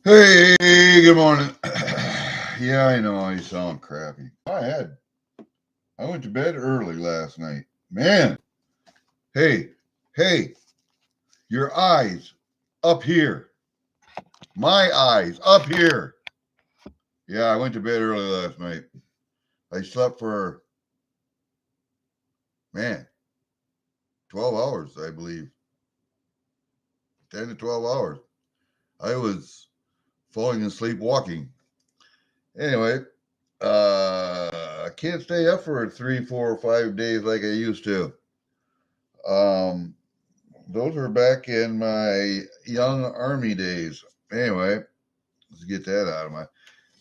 Hey, good morning. Yeah, I know I sound crappy. I went to bed early last night. Man, hey, hey, your eyes up here. My eyes up here. Yeah, I went to bed early last night. I slept for, man, 12 hours, I believe. 10 to 12 hours. I was falling asleep walking. Anyway, I can't stay up for 3, 4, 5 days like I used to. Um, those were back in my young army days. Anyway, let's get that out of my.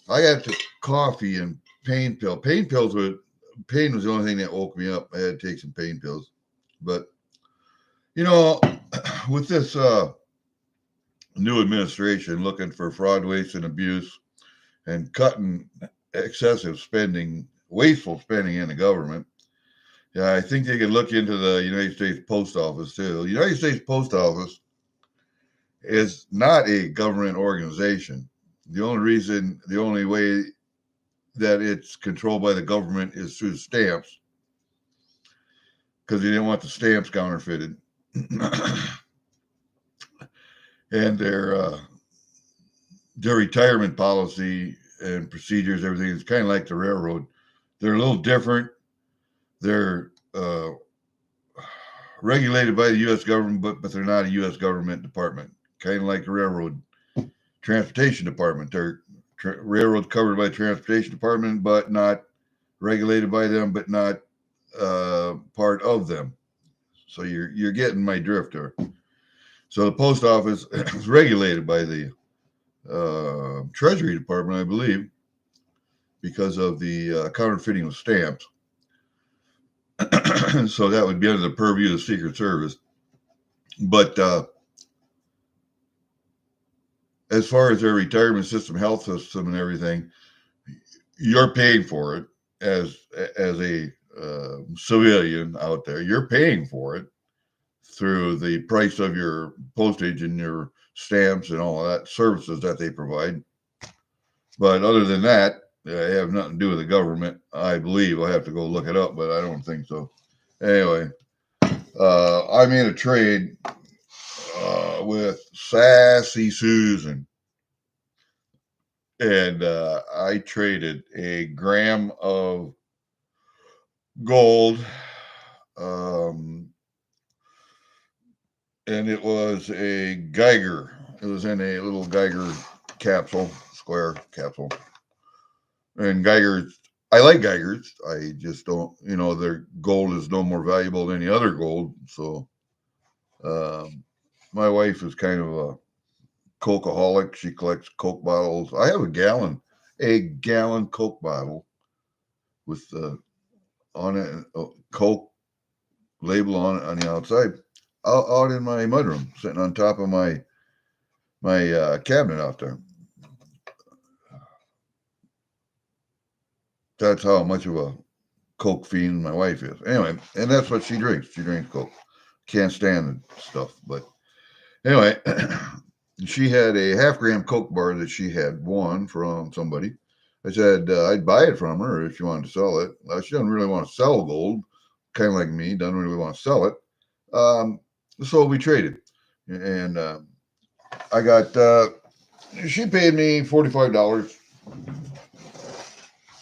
I got to coffee and pain pill. Pain was the only thing that woke me up. I had to take some pain pills, but you know, with this new administration looking for fraud, waste, and abuse, and cutting excessive spending, wasteful spending in the government. Yeah, I think they could look into the United States Post Office too. The United States Post Office is not a government organization. The only way that it's controlled by the government is through stamps because they didn't want the stamps counterfeited. And their retirement policy and procedures, everything is kind of like the railroad. They're a little different. They're regulated by the U.S. government, but they're not a U.S. government department. Kind of like the railroad transportation department. They're railroads covered by the transportation department, but not regulated by them, but not part of them. So you're getting my drift there. So the post office is regulated by the Treasury Department, I believe, because of the counterfeiting of stamps. So that would be under the purview of the Secret Service. But as far as their retirement system, health system, and everything, you're paying for it as a civilian out there. You're paying for it through the price of your postage and your stamps and all of that services that they provide. But other than that, they have nothing to do with the government. I believe I have to go look it up, but I don't think so. Anyway, I made a trade with Sassy Susan, and I traded a gram of gold, and it was a Geiger. It was in a little Geiger capsule, square capsule. And Geigers, I like Geigers. I just don't, their gold is no more valuable than any other gold. So, my wife is kind of a Cokeaholic. She collects Coke bottles. I have a gallon Coke bottle with on it Coke label on it on the outside, out in my mudroom, sitting on top of my cabinet out there. That's how much of a Coke fiend my wife is. Anyway, and that's what she drinks. She drinks Coke. Can't stand the stuff. But anyway, she had a half-gram Coke bar that she had won from somebody. I said I'd buy it from her if she wanted to sell it. She doesn't really want to sell gold, kind of like me. Doesn't really want to sell it. So we traded, and I got. She paid me $45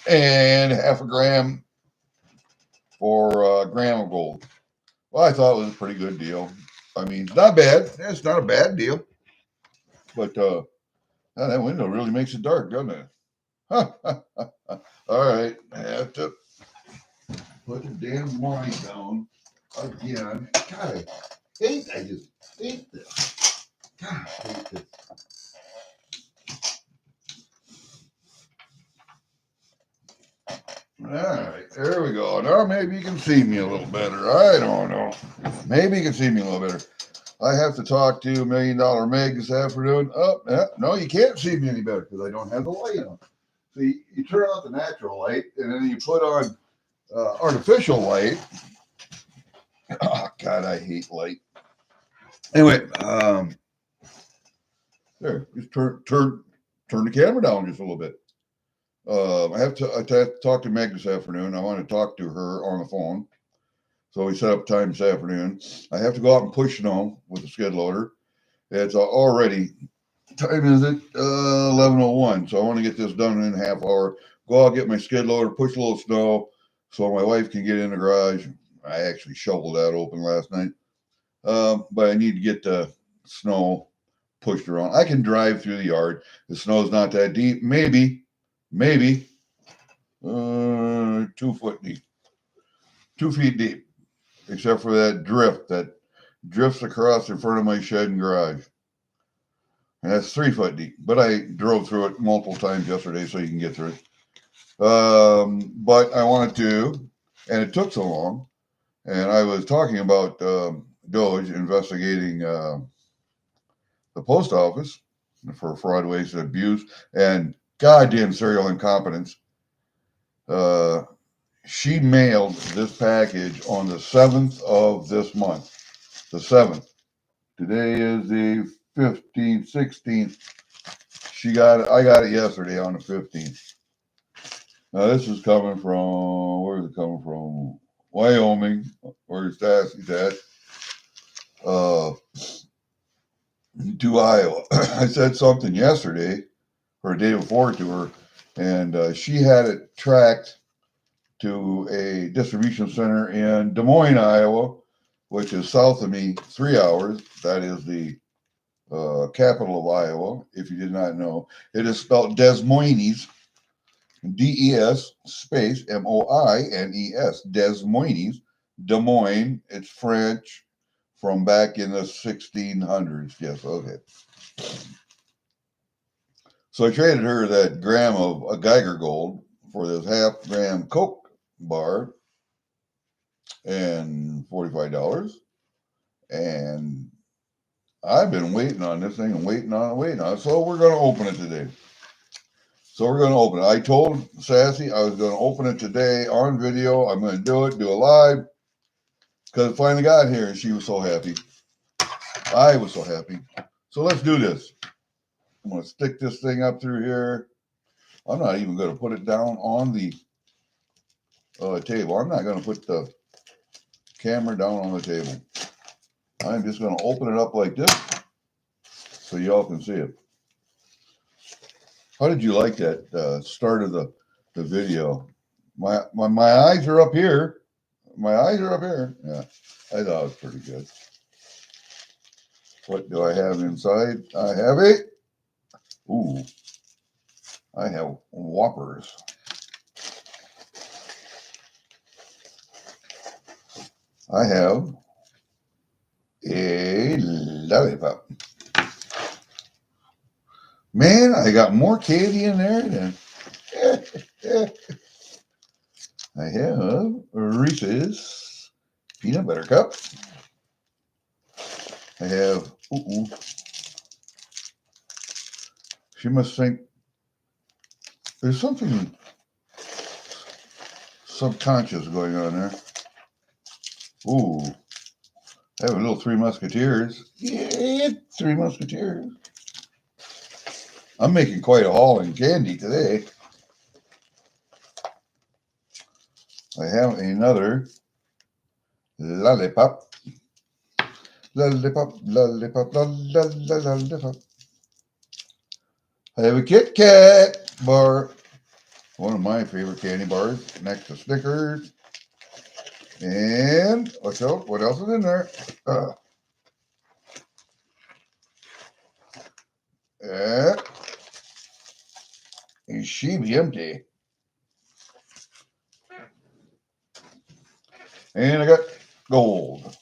and half a gram for a gram of gold. Well, I thought it was a pretty good deal. I mean, it's not bad. It's not a bad deal. But that window really makes it dark, doesn't it? All right. I have to put the damn wine down again. God, I just hate this. God, I hate this. All right, there we go. Now maybe you can see me a little better. I don't know. Maybe you can see me a little better. I have to talk to $1 Million Meg this afternoon. Oh, yeah, no, you can't see me any better because I don't have the light on. See, you turn out the natural light and then you put on artificial light. Oh, God, I hate light. Anyway, there, just turn turn the camera down just a little bit. I have to talk to Meg this afternoon. I want to talk to her on the phone. So we set up time this afternoon. I have to go out and push snow with the skid loader. It's already, time is it? 11:01. So I want to get this done in a half hour. Go out, get my skid loader, push a little snow so my wife can get in the garage. I actually shoveled that open last night. But I need to get the snow pushed around. I can drive through the yard. The snow's not that deep. Maybe 2 foot deep, 2 feet deep, except for that drift that drifts across in front of my shed and garage. And that's 3 foot deep. But I drove through it multiple times yesterday so you can get through it. But I wanted to, and it took so long. And I was talking about DOGE investigating the post office for fraud, waste, and abuse, and goddamn serial incompetence. She mailed this package on the 7th of this month. The 7th. Today is the 15th, 16th. She got it. I got it yesterday on the 15th. Now this is coming from, where is it coming from? Wyoming, where Sassy's at. To Iowa. I said something yesterday or a day before to her, and she had it tracked to a distribution center in Des Moines, Iowa, which is south of me 3 hours. That is the capital of Iowa, if you did not know. It is spelled Des Moines, D-E-S space M-O-I-N-E-S, Des Moines, Des Moines. It's French from back in the 1600s. Yes, okay. So I traded her that gram of a Geiger Gold for this half-gram Coke bar and $45. And I've been waiting on this thing and waiting on it. So we're going to open it today. I told Sassy I was going to open it today on video. I'm going to do it live, because it finally got here, and she was so happy. I was so happy. So let's do this. I'm going to stick this thing up through here. I'm not even going to put it down on the table. I'm not going to put the camera down on the table. I'm just going to open it up like this so y'all can see it. How did you like that start of the video? My eyes are up here. My eyes are up here. Yeah, I thought it was pretty good. What do I have inside? I have it. Ooh, I have Whoppers. I have a lollipop. Man, I got more candy in there than I have Reese's peanut butter cup. I have, she must think there's something subconscious going on there. Ooh, I have a little Three Musketeers. Yeah, Three Musketeers. I'm making quite a haul in candy today. I have another lollipop. Lollipop. I have a Kit Kat bar. One of my favorite candy bars, next to Snickers. And watch out, what else is in there? And she be empty. And I got gold.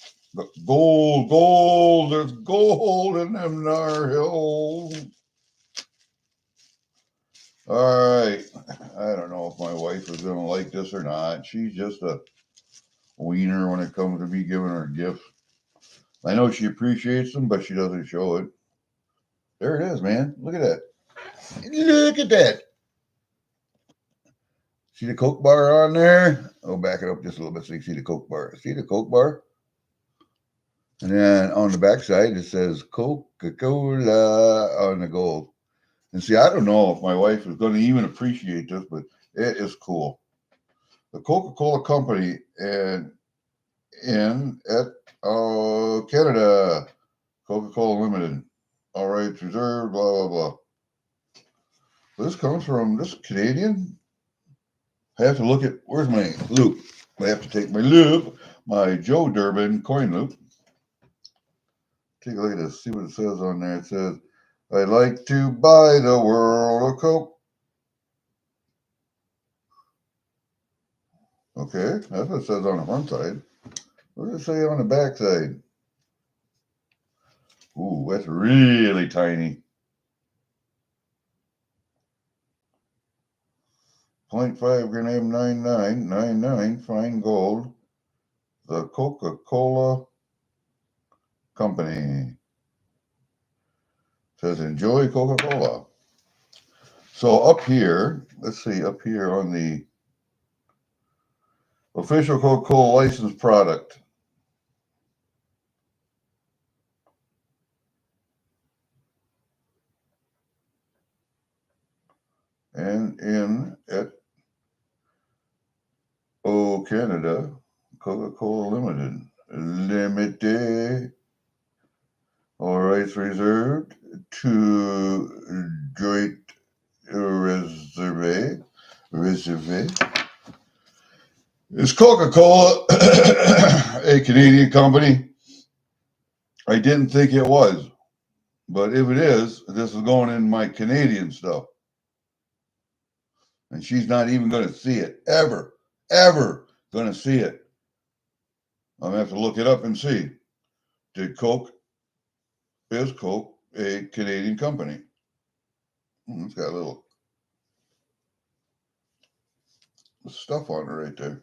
Gold. There's gold in them nar hills. All right. I don't know if my wife is going to like this or not. She's just a wiener when it comes to me giving her gifts. I know she appreciates them, but she doesn't show it. There it is, man. Look at that. Look at that. See the Coke bar on there? I'll back it up just a little bit so you can see the Coke bar. See the Coke bar? And then on the back side, it says Coca-Cola on the gold. And see, I don't know if my wife is going to even appreciate this, but it is cool. The Coca-Cola Company and in at Canada, Coca-Cola Limited. All rights reserved, blah, blah, blah. This comes from this Canadian. I have to look at, where's my loop? I have to take my loop, my Joe Durbin coin loop. Take a look at this, see what it says on there. It says, I'd like to buy the world of Coke. Okay, that's what it says on the front side. What does it say on the back side? Ooh, that's really tiny. 0.5 gram 9999 fine gold. The Coca-Cola Company. It says enjoy Coca-Cola. So up here, let's see, up here on the official Coca-Cola licensed product. And in at Canada, Coca-Cola Limited. All rights reserved to joint reserve. Is Coca-Cola a Canadian company? I didn't think it was. But if it is, this is going in my Canadian stuff. And she's not even going to see it. Ever going to see it. I'm going to have to look it up and see. Is Coke a Canadian company? It's got a little stuff on it right there.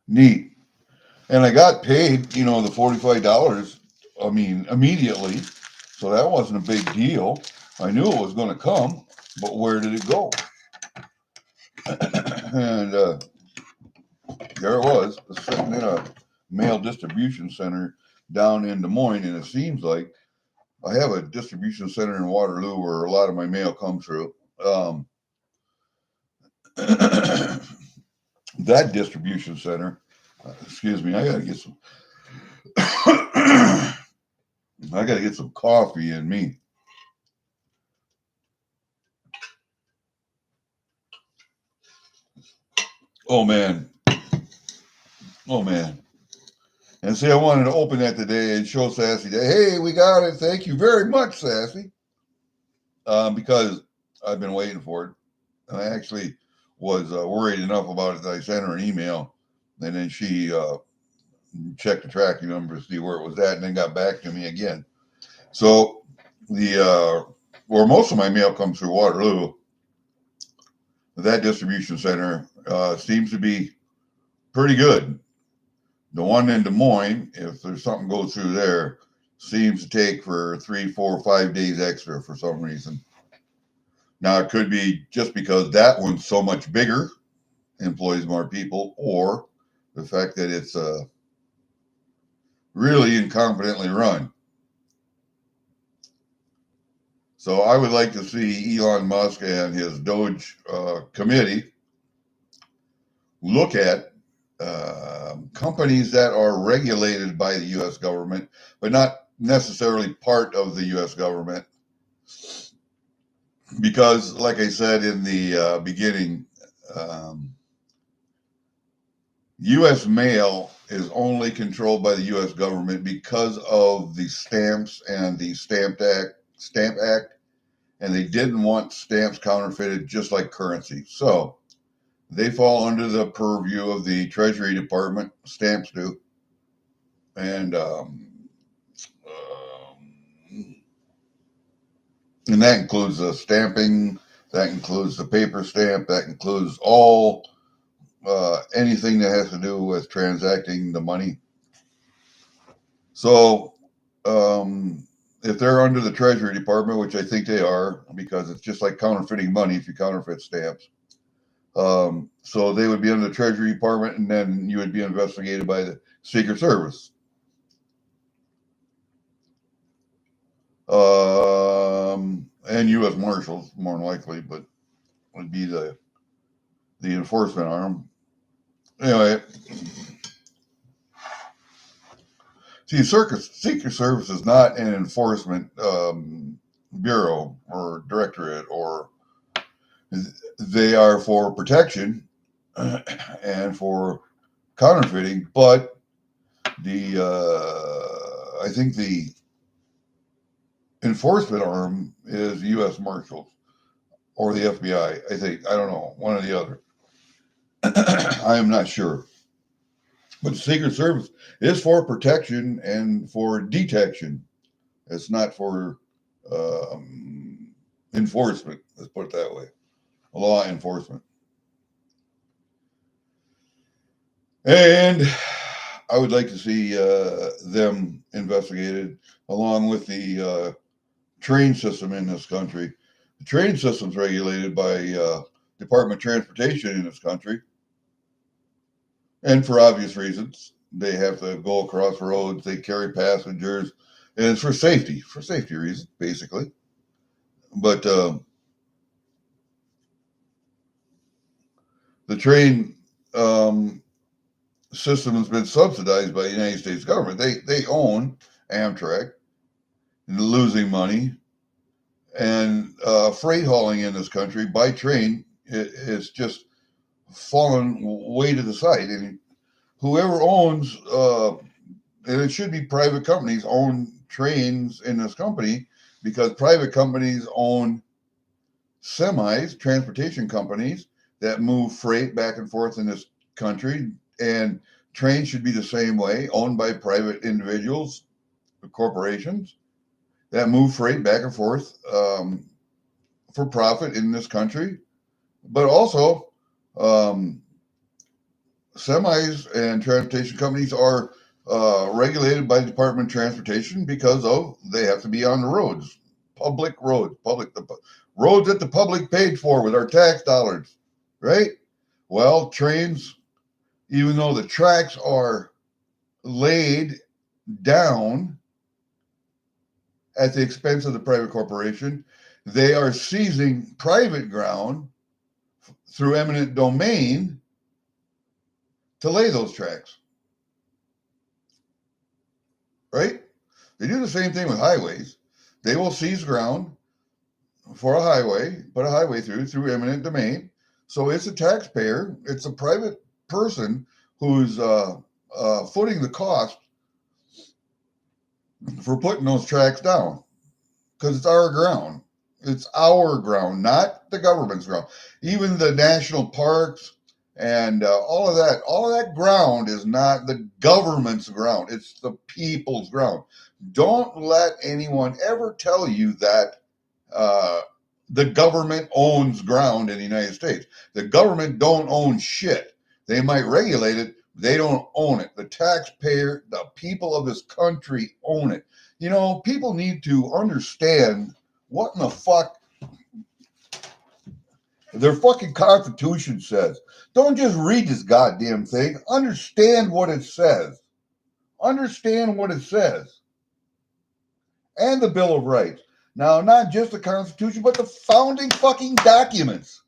Neat. And I got paid, the $45, immediately. So that wasn't a big deal. I knew it was going to come, but where did it go? And there it was, sitting in a mail distribution center down in Des Moines. And it seems like I have a distribution center in Waterloo where a lot of my mail comes through. That distribution center, excuse me, I got to get some coffee in me. Oh man. And see, I wanted to open that today and show Sassy that, hey, we got it. Thank you very much, Sassy. Because I've been waiting for it. And I actually was worried enough about it that I sent her an email. And then she checked the tracking number to see where it was at and then got back to me again. So where most of my mail comes through Waterloo, that distribution center seems to be pretty good. The one in Des Moines, if there's something goes through there, seems to take for 3, 4, 5 days extra for some reason. Now, it could be just because that one's so much bigger, employs more people, or the fact that it's really incompetently run. So I would like to see Elon Musk and his DOGE committee look at companies that are regulated by the U.S. government, but not necessarily part of the U.S. government. Because, like I said in the beginning, U.S. mail is only controlled by the U.S. government because of the stamps and the Stamp Act, and they didn't want stamps counterfeited just like currency. So they fall under the purview of the Treasury Department. Stamps do. And that includes the stamping, that includes the paper stamp, that includes all anything that has to do with transacting the money. So if they're under the Treasury Department, which I think they are, because it's just like counterfeiting money if you counterfeit stamps. So they would be under the Treasury Department, and then you would be investigated by the Secret Service. and U.S. Marshals, more than likely, but would be the enforcement arm. Anyway, see, Secret Service is not an enforcement bureau or directorate, or they are for protection and for counterfeiting. But I think the enforcement arm is U.S. Marshals or the FBI. I think, I don't know, one or the other. I am not sure. But the Secret Service is for protection and for detection. It's not for enforcement. Let's put it that way. Law enforcement. And I would like to see them investigated along with the train system in this country. The train system is regulated by Department of Transportation in this country. And for obvious reasons, they have to go across roads, they carry passengers, and it's for safety reasons, basically. But the train system has been subsidized by the United States government. They own Amtrak, losing money, and freight hauling in this country by train is just fallen way to the side. And whoever owns, and it should be private companies own trains in this company, because private companies own semis, transportation companies that move freight back and forth in this country, and trains should be the same way, owned by private individuals, corporations that move freight back and forth for profit in this country. But also, semis and transportation companies are regulated by the Department of Transportation because they have to be on the roads, public roads, roads that the public paid for with our tax dollars, right? Well, trains, even though the tracks are laid down at the expense of the private corporation, they are seizing private ground through eminent domain to lay those tracks. Right? They do the same thing with highways. They will seize ground for a highway, put a highway through eminent domain. So it's a taxpayer, it's a private person who's footing the cost for putting those tracks down, because it's our ground. It's our ground, not the government's ground. Even the national parks and all of that ground is not the government's ground. It's the people's ground. Don't let anyone ever tell you that the government owns ground in the United States. The government don't own shit. They might regulate it. They don't own it. The taxpayer, the people of this country own it. You know, people need to understand what in the fuck their fucking Constitution says. Don't just read this goddamn thing. Understand what it says. Understand what it says. And the Bill of Rights. Now, not just the Constitution, but the founding fucking documents.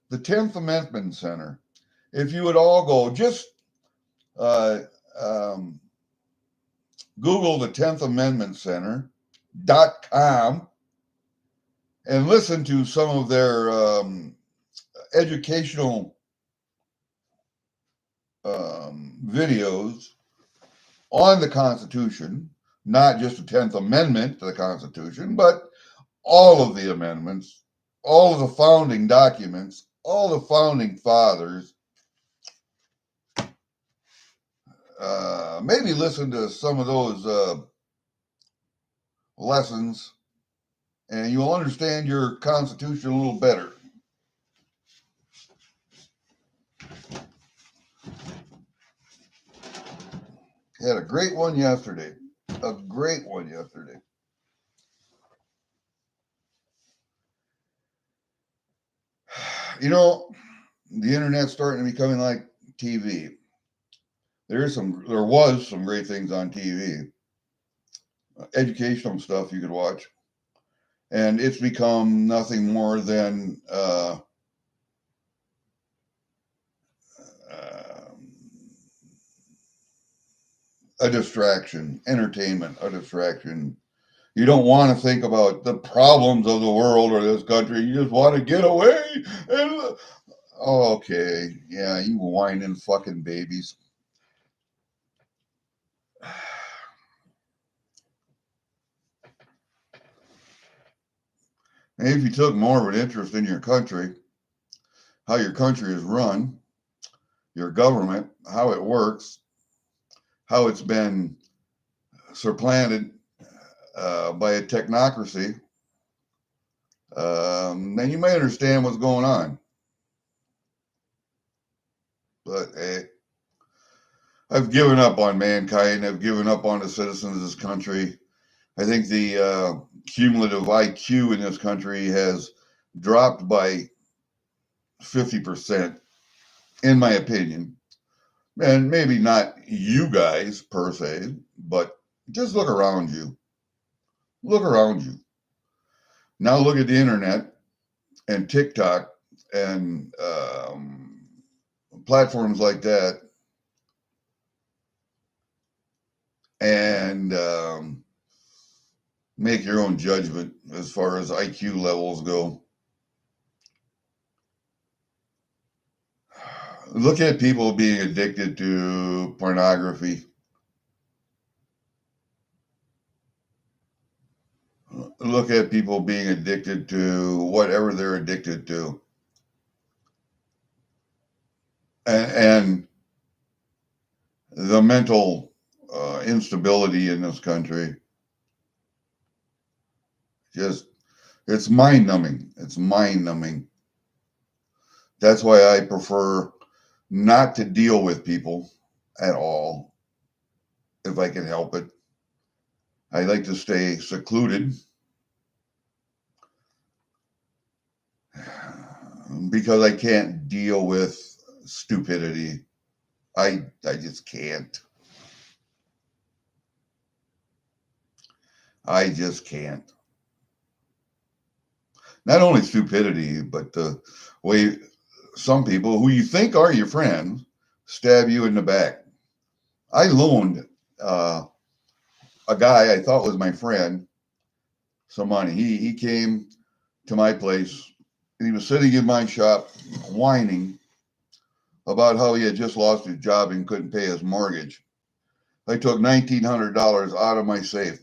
The 10th Amendment Center. If you would all go, just Google the 10th Amendment Center.com and listen to some of their educational videos on the Constitution, not just the 10th Amendment to the Constitution, but all of the amendments, all of the founding documents, all the founding fathers. Maybe listen to some of those lessons, and you'll understand your Constitution a little better. Had a great one yesterday. A great one yesterday. You know, the internet's starting to becoming like TV. There was some great things on TV. educational stuff you could watch. And it's become nothing more than a distraction, entertainment, a distraction. You don't want to think about the problems of the world or this country. You just want to get away. And okay, yeah, you whining fucking babies. And if you took more of an interest in your country, how your country is run, your government, how it works, how it's been supplanted by a technocracy, then you may understand what's going on. But I've given up on mankind. I've given up on the citizens of this country. I think the cumulative IQ in this country has dropped by 50%, in my opinion. And maybe not you guys per se, but just look around you. Look around you. Now look at the internet and TikTok and platforms like that, and make your own judgment as far as IQ levels go. Look at people being addicted to pornography. Look at people being addicted to whatever they're addicted to. And the mental instability in this country, just, it's mind-numbing. It's mind-numbing. That's why I prefer not to deal with people at all, if I can help it. I like to stay secluded because I can't deal with stupidity. I just can't. I just can't. Not only stupidity, but the way some people who you think are your friends stab you in the back. I loaned a guy I thought was my friend some money. He came to my place and he was sitting in my shop whining about how he had just lost his job and couldn't pay his mortgage. I took $1,900 out of my safe,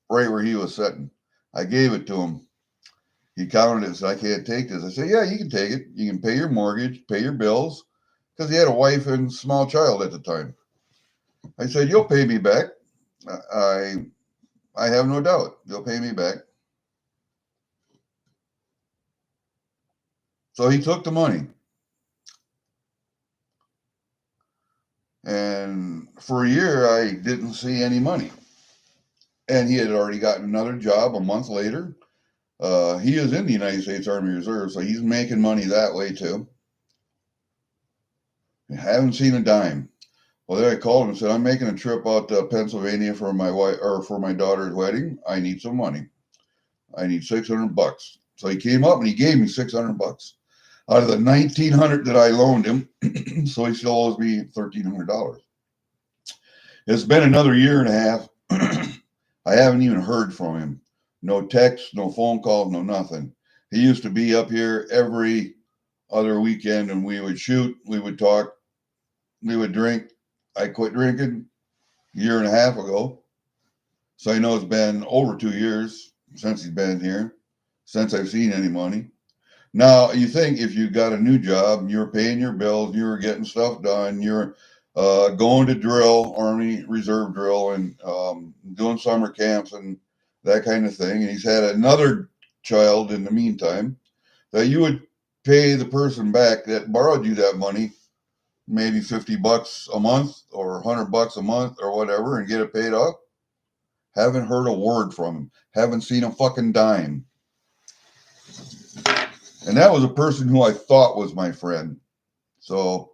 right where he was sitting. I gave it to him. He counted it and said, I can't take this. I said, yeah, you can take it. You can pay your mortgage, pay your bills, because he had a wife and small child at the time. I said, you'll pay me back. I have no doubt you'll pay me back. So he took the money. And for a year, I didn't see any money. And he had already gotten another job a month later. He is in the United States Army Reserve, so he's making money that way too. I haven't seen a dime. Well, then I called him and said, I'm making a trip out to Pennsylvania for my wife or for my daughter's wedding. I need some money. I need $600. So he came up and he gave me $600 out of the $1,900 that I loaned him. So he still owes me $1,300. It's been another year and a half. I haven't even heard from him. No text, no phone calls, no nothing. He used to be up here every other weekend and we would shoot, we would talk, we would drink. I quit drinking a year and a half ago. So I know it's been over 2 years since he's been here, since I've seen any money. Now, you think if you got a new job, you're paying your bills, you're getting stuff done, you're going to drill, Army Reserve drill, and doing summer camps and that kind of thing. And he's had another child in the meantime, that you would pay the person back that borrowed you that money, maybe $50 a month or $100 a month or whatever, and get it paid off. Haven't heard a word from him. Haven't seen a fucking dime. And that was a person who I thought was my friend. So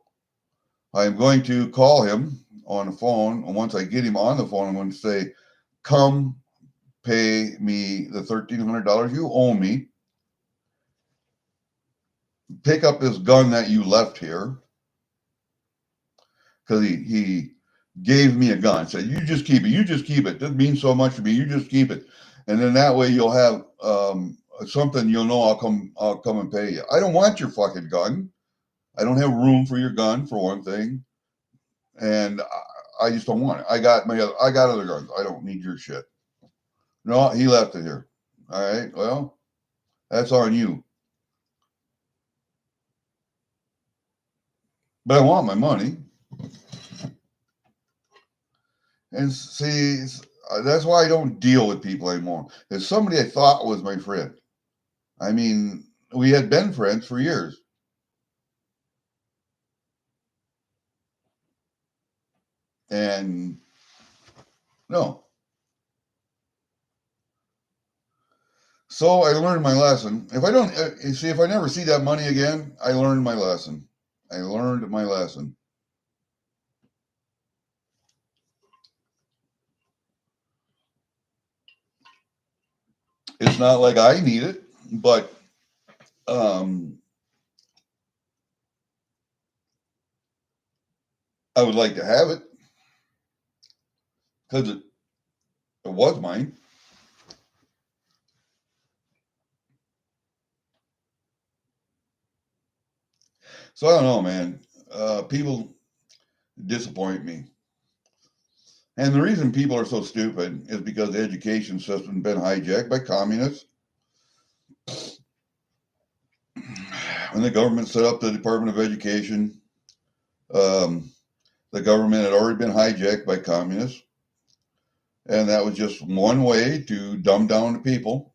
I'm going to call him on the phone. And once I get him on the phone, I'm going to say, come pay me the $1,300 you owe me. Pick up this gun that you left here. Because he gave me a gun. Said, you just keep it. You just keep it. This means so much to me. You just keep it. And then that way you'll have something you'll know I'll come and pay you. I don't want your fucking gun. I don't have room for your gun, for one thing. And I just don't want it. I got other guns. I don't need your shit. No, he left it here. All right. Well, that's on you. But I want my money. And see, that's why I don't deal with people anymore. There's somebody I thought was my friend. I mean, we had been friends for years. And no. So I learned my lesson. If I don't, if I never see that money again, I learned my lesson. I learned my lesson. It's not like I need it, but I would like to have it because it was mine. So I don't know, man. People disappoint me. And the reason people are so stupid is because the education system has been hijacked by communists. When the government set up the Department of Education, the government had already been hijacked by communists. And that was just one way to dumb down the people.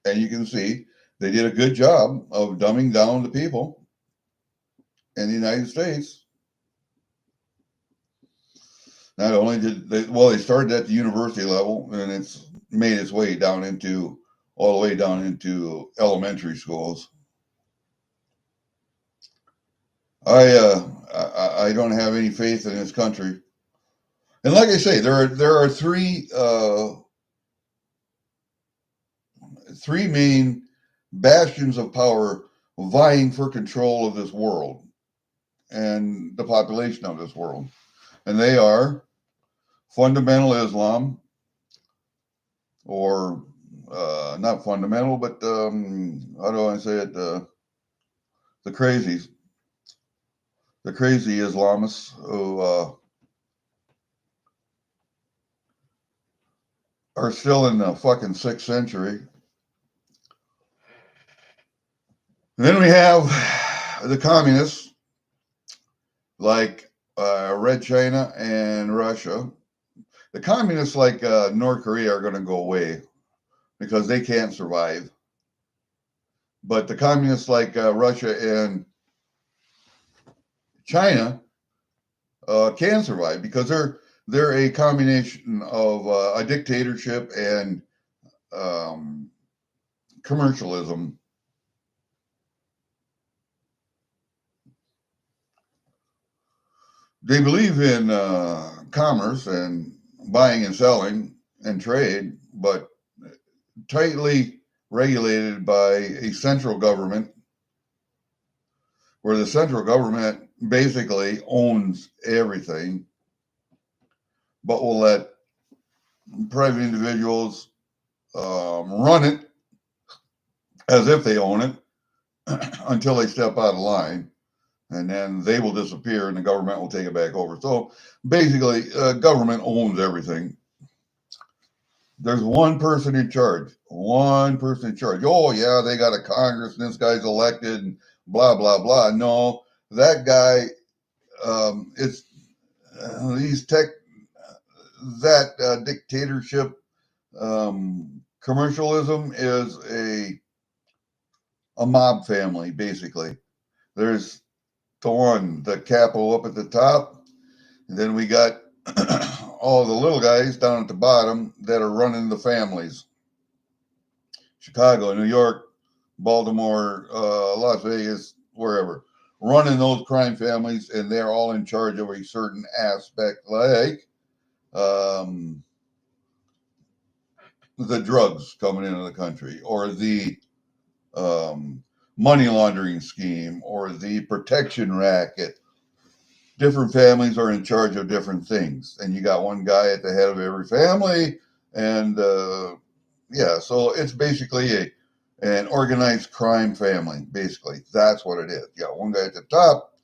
And you can see they did a good job of dumbing down the people in the United States. Not only did they started at the university level, and it's made its way down into all the way down into elementary schools. I don't have any faith in this country, and like I say, there are three main bastions of power vying for control of this world and the population of this world, and they are fundamental Islam, or not fundamental, but how do I say it? The crazies, the crazy Islamists who are still in the fucking 6th century. And then we have the communists like Red China and Russia. The communists like North Korea are going to go away because they can't survive. But the communists like Russia and China can survive because they're a combination of a dictatorship and commercialism. They believe in commerce and buying and selling and trade, but tightly regulated by a central government, where the central government basically owns everything, but will let private individuals run it as if they own it until they step out of line, and then they will disappear and the government will take it back over. So basically, government owns everything. There's one person in charge. One person in charge. Oh, yeah, they got a Congress and this guy's elected and blah, blah, blah. No, that guy, it's these that dictatorship, commercialism is a mob family, basically. There's the capital up at the top, and then we got all the little guys down at the bottom that are running the families. Chicago, New York, Baltimore, Las Vegas, wherever, running those crime families, and they're all in charge of a certain aspect, like the drugs coming into the country, or the money laundering scheme, or the protection racket. Different families are in charge of different things, and you got one guy at the head of every family, and yeah, so it's basically an organized crime family. Basically, that's what it is. You got one guy at the top,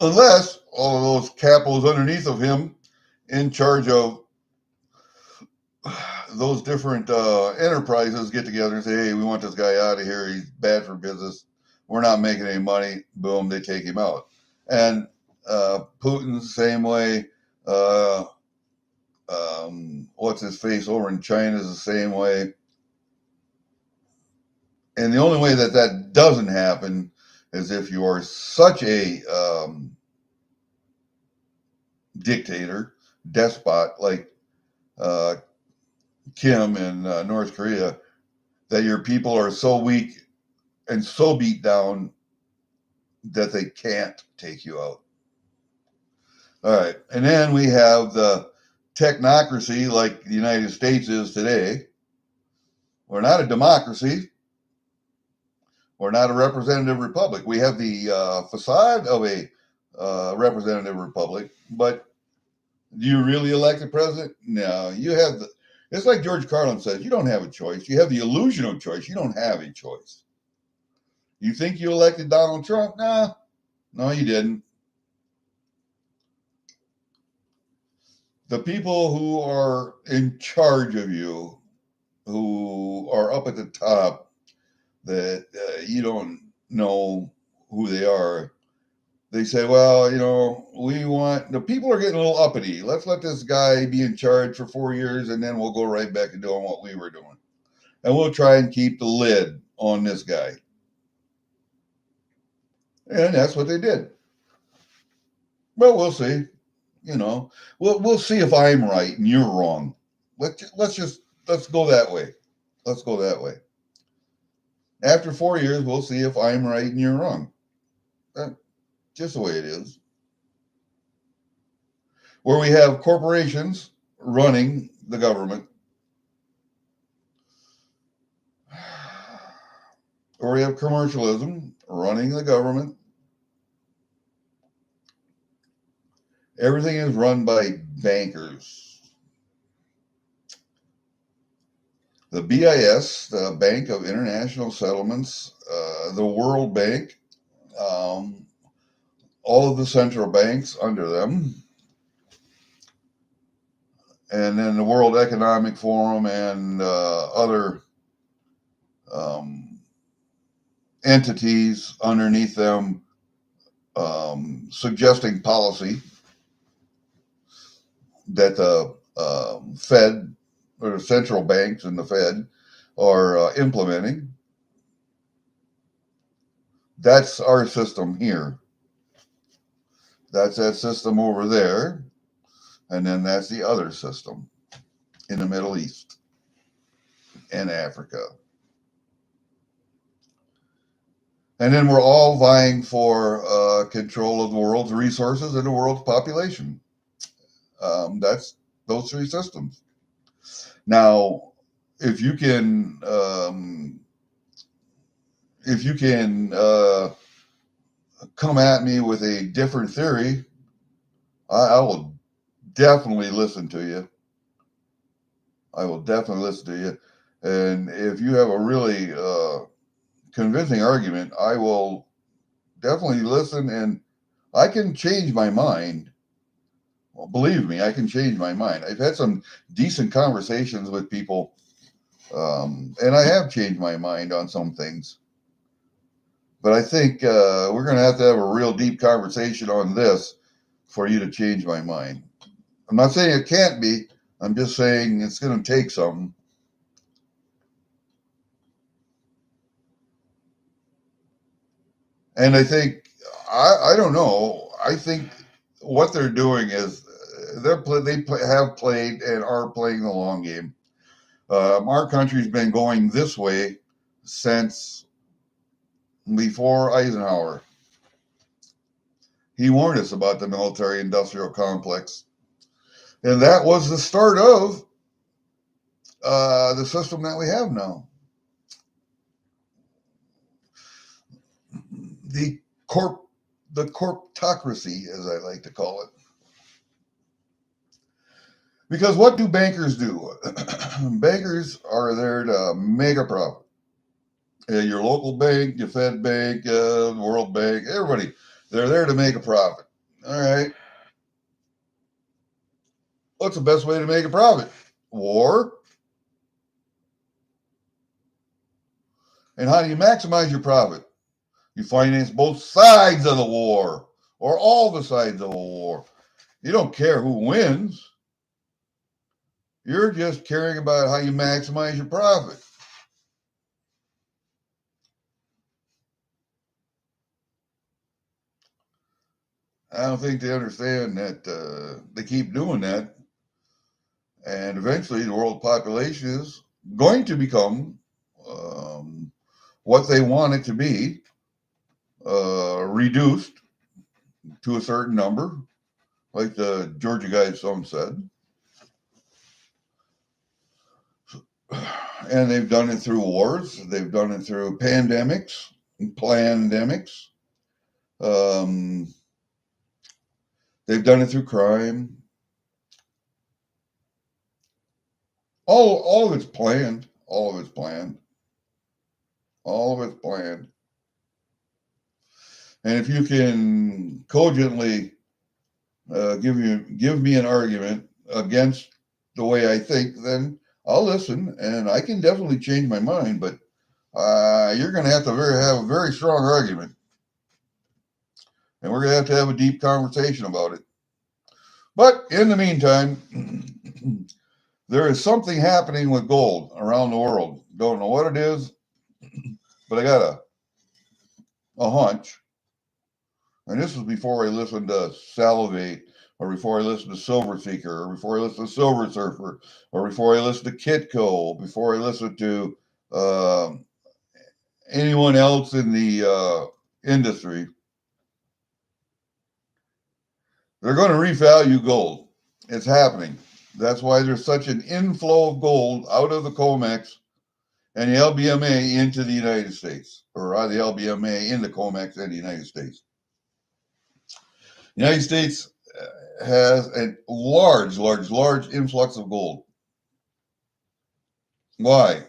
unless all of those capos underneath of him in charge of those different enterprises get together and say, hey, we want this guy out of here. He's bad for business. We're not making any money. Boom, they take him out. And Putin's the same way. What's his face over in China is the same way. And the only way that that doesn't happen is if you are such a dictator, despot like Kim in North Korea, that your people are so weak and so beat down that they can't take you out. All right. And then we have the technocracy like the United States is today. We're not a democracy. We're not a representative republic. We have the facade of a representative republic, but do you really elect the president? No, you have the, it's like George Carlin says, you don't have a choice. You have the illusion of choice. You don't have a choice. You think you elected Donald Trump? Nah, no, you didn't. The people who are in charge of you, who are up at the top, that you don't know who they are, they say, well, you know, we want, the people are getting a little uppity. Let's let this guy be in charge for 4 years and then we'll go right back to doing what we were doing. And we'll try and keep the lid on this guy. And that's what they did. Well, we'll see. You know, we'll see if I'm right and you're wrong. Let's go that way. Let's go that way. After 4 years, we'll see if I'm right and you're wrong. That's just the way it is. Where we have corporations running the government, or we have commercialism running the government. Everything is run by bankers. The BIS, the Bank of International Settlements, the World Bank, all of the central banks under them, and then the World Economic Forum and other entities underneath them suggesting policy that the Fed or the central banks and the Fed are implementing. That's our system here. That's that system over there. And then that's the other system in the Middle East and Africa. And then we're all vying for control of the world's resources and the world's population. That's those three systems. Now, if you can come at me with a different theory, I will definitely listen to you. I will definitely listen to you. And if you have a really convincing argument, I will definitely listen, and I can change my mind. Well, believe me, I can change my mind. I've had some decent conversations with people, and I have changed my mind on some things. But I think we're going to have a real deep conversation on this for you to change my mind. I'm not saying it can't be. I'm just saying it's going to take some. And I think, I don't know. I think what they're doing is they have played and are playing the long game. Our country's been going this way since before Eisenhower. He warned us about the military-industrial complex. And that was the start of the system that we have now. The corptocracy, as I like to call it. Because what do bankers do? Bankers are there to make a profit. Your local bank, your Fed Bank, World Bank, everybody, they're there to make a profit. All right. What's the best way to make a profit? War. And how do you maximize your profit? You finance both sides of the war or all the sides of a war. You don't care who wins. You're just caring about how you maximize your profit. I don't think they understand that they keep doing that. And eventually the world population is going to become what they want it to be, reduced to a certain number, like the Georgia guy's son said. And they've done it through wars. They've done it through pandemics. They've done it through crime. All of it's planned. All of it's planned. All of it's planned. And if you can cogently give me an argument against the way I think, then I'll listen, and I can definitely change my mind. But you're going to have a very strong argument, and we're going to have a deep conversation about it. But in the meantime, there is something happening with gold around the world. Don't know what it is, but I got a hunch. And this was before I listened to Salivate, or before I listened to Silver Seeker, or before I listened to Silver Surfer, or before I listened to Kitco, before I listened to anyone else in the industry. They're going to revalue gold. It's happening. That's why there's such an inflow of gold out of the COMEX and the LBMA into the United States, or out of the LBMA into COMEX and the United States. The United States has a large influx of gold. Why?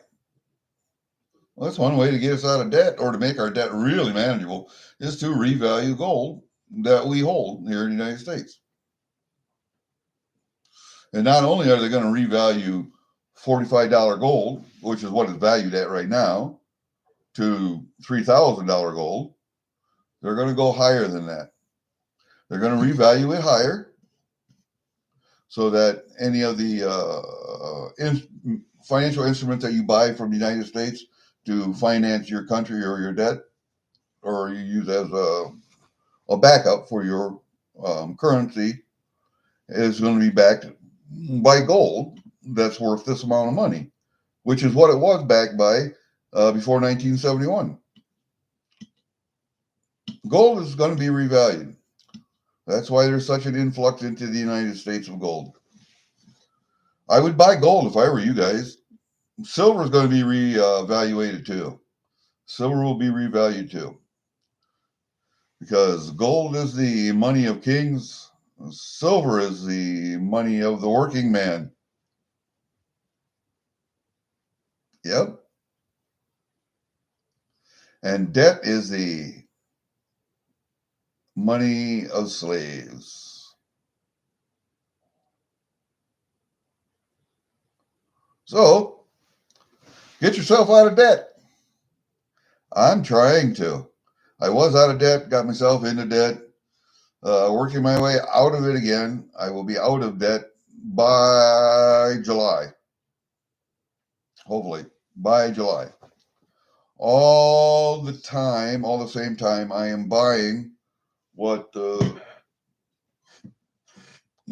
Well, that's one way to get us out of debt, or to make our debt really manageable, is to revalue gold that we hold here in the United States. And not only are they going to revalue $45 gold, which is what it's valued at right now, to $3,000 gold, they're going to go higher than that. They're going to revalue it higher so that any of the financial instruments that you buy from the United States to finance your country or your debt, or you use as a backup for your currency, is going to be backed by gold that's worth this amount of money, which is what it was backed by before 1971. Gold is going to be revalued. That's why there's such an influx into the United States of gold. I would buy gold if I were you guys. Silver is going to be reevaluated too. Silver will be revalued too. Because gold is the money of kings. Silver is the money of the working man. Yep. And debt is the money of slaves. So, get yourself out of debt. I'm trying to. I was out of debt, got myself into debt, working my way out of it again. I will be out of debt by July. Hopefully, by July. All the same time, I am buying what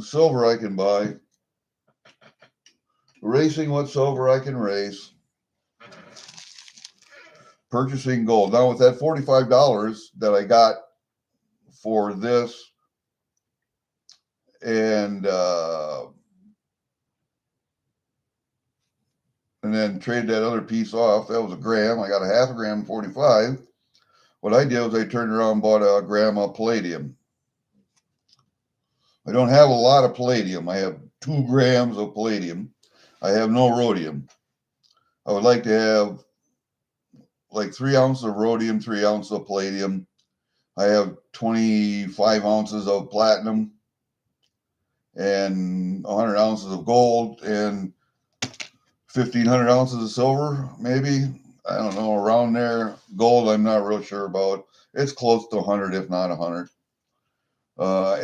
silver I can buy, racing what silver I can race, purchasing gold. Now with that $45 that I got for this, and and then trade that other piece off. That was a gram. I got a half a gram 45. What I did was I turned around and bought a gram of palladium. I don't have a lot of palladium. I have 2 grams of palladium. I have no rhodium. I would like to have like 3 ounces of rhodium, 3 ounces of palladium. I have 25 ounces of platinum and 100 ounces of gold and 1,500 ounces of silver, maybe. I don't know, around there. Gold, I'm not real sure about. It's close to 100, if not 100.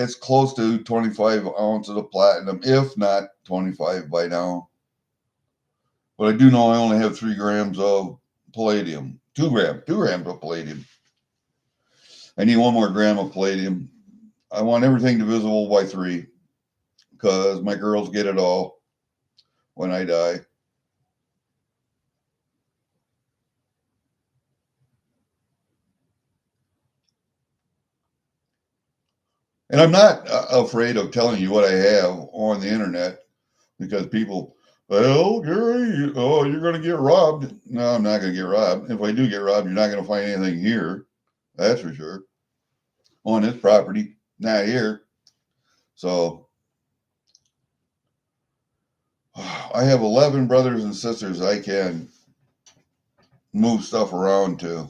It's close to 25 ounces of platinum, if not 25 by now. But I do know I only have 3 grams of palladium. 2 grams of palladium. I need 1 more gram of palladium. I want everything divisible by 3 because my girls get it all when I die. And I'm not afraid of telling you what I have on the internet because people, well, Gary, oh, you're going to get robbed. No, I'm not going to get robbed. If I do get robbed, you're not going to find anything here. That's for sure. On this property, not here. So I have 11 brothers and sisters I can move stuff around to.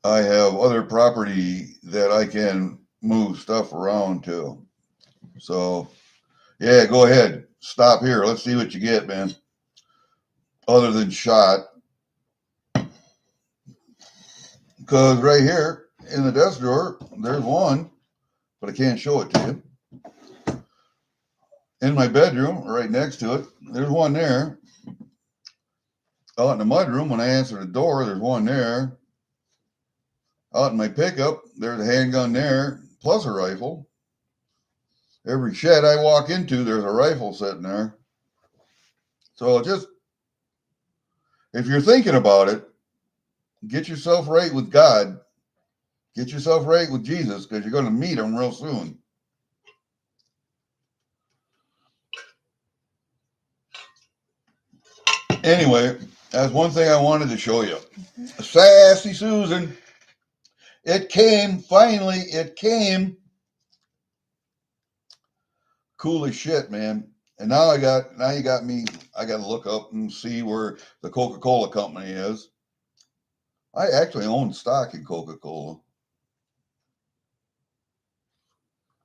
I have other property that I can move stuff around to. So, yeah, go ahead. Stop here. Let's see what you get, man. Other than shot. Because right here in the desk drawer, there's one, but I can't show it to you. In my bedroom, right next to it, there's one there. Out in the mudroom, when I answer the door, there's one there. Out in my pickup, there's a handgun there, plus a rifle. Every shed I walk into, there's a rifle sitting there. So just, if you're thinking about it, get yourself right with God. Get yourself right with Jesus because you're going to meet him real soon. Anyway, that's one thing I wanted to show you. Sassy Susan. It came, finally, it came. Cool as shit, man. And now you got me, I got to look up and see where the Coca-Cola company is. I actually own stock in Coca-Cola.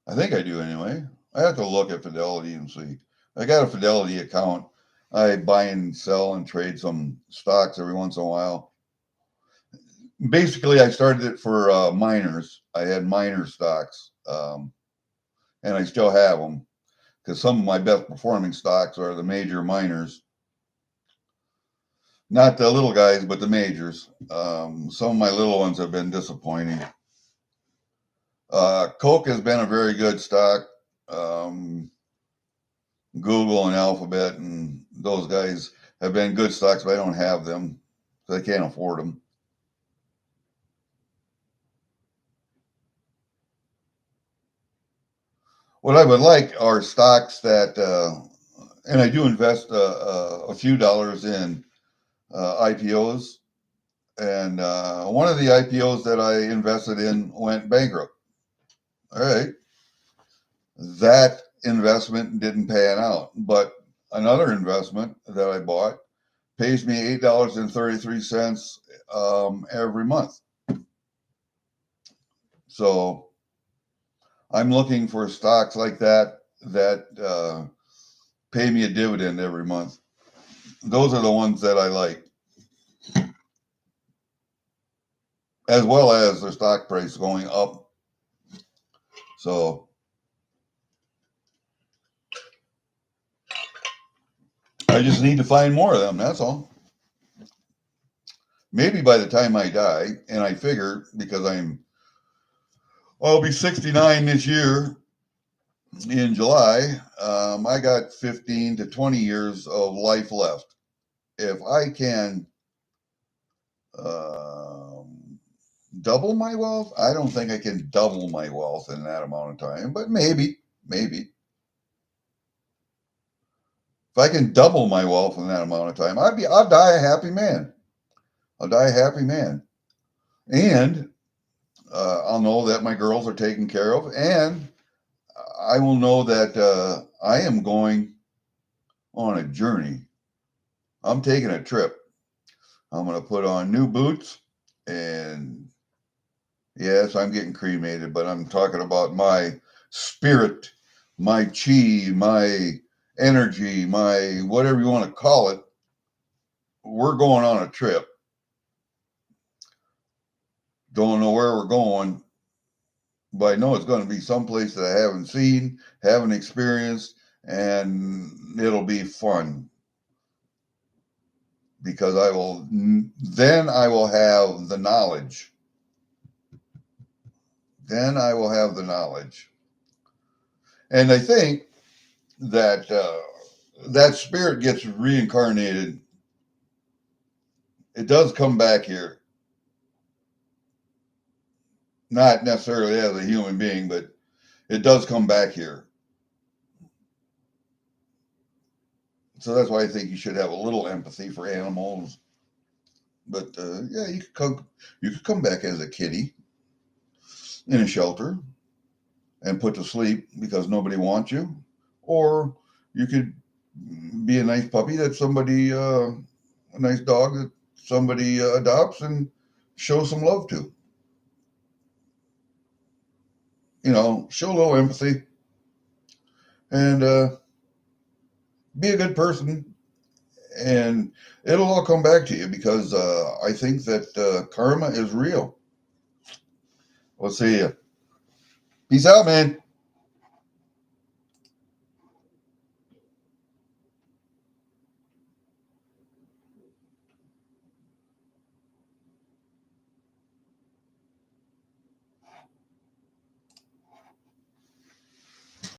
I think I do anyway. I have to look at Fidelity and see. I got a Fidelity account. I buy and sell and trade some stocks every once in a while. Basically, I started it for miners. I had miner stocks, and I still have them because some of my best performing stocks are the major miners. Not the little guys, but the majors. Some of my little ones have been disappointing. Coke has been a very good stock. Google and Alphabet and those guys have been good stocks, but I don't have them, so I can't afford them. What I would like are stocks that, and I do invest a few dollars in IPOs. And one of the IPOs that I invested in went bankrupt. All right. That investment didn't pan out, but another investment that I bought pays me $8.33 every month. So I'm looking for stocks like that pay me a dividend every month. Those are the ones that I like, as well as their stock price going up. So I just need to find more of them. That's all. Maybe by the time I die, and I figure because I'll be 69 this year in July. I got 15 to 20 years of life left. If I can double my wealth, I don't think I can double my wealth in that amount of time, but maybe. If I can double my wealth in that amount of time, I'll die a happy man. I'll die a happy man. And I'll know that my girls are taken care of, and I will know that I am going on a journey. I'm taking a trip. I'm going to put on new boots, and yes, I'm getting cremated, but I'm talking about my spirit, my chi, my energy, my whatever you want to call it. We're going on a trip. Don't know where we're going, but I know it's going to be someplace that I haven't seen, haven't experienced, and it'll be fun because then I will have the knowledge. Then I will have the knowledge. And I think that that spirit gets reincarnated. It does come back here. Not necessarily as a human being, but it does come back here. So that's why I think you should have a little empathy for animals. But yeah, you could come back as a kitty in a shelter and put to sleep because nobody wants you, or you could be a nice puppy that somebody, a nice dog that somebody adopts and show some love to. Show a little empathy and be a good person, and it'll all come back to you because I think that karma is real. We'll see you. Peace out, man.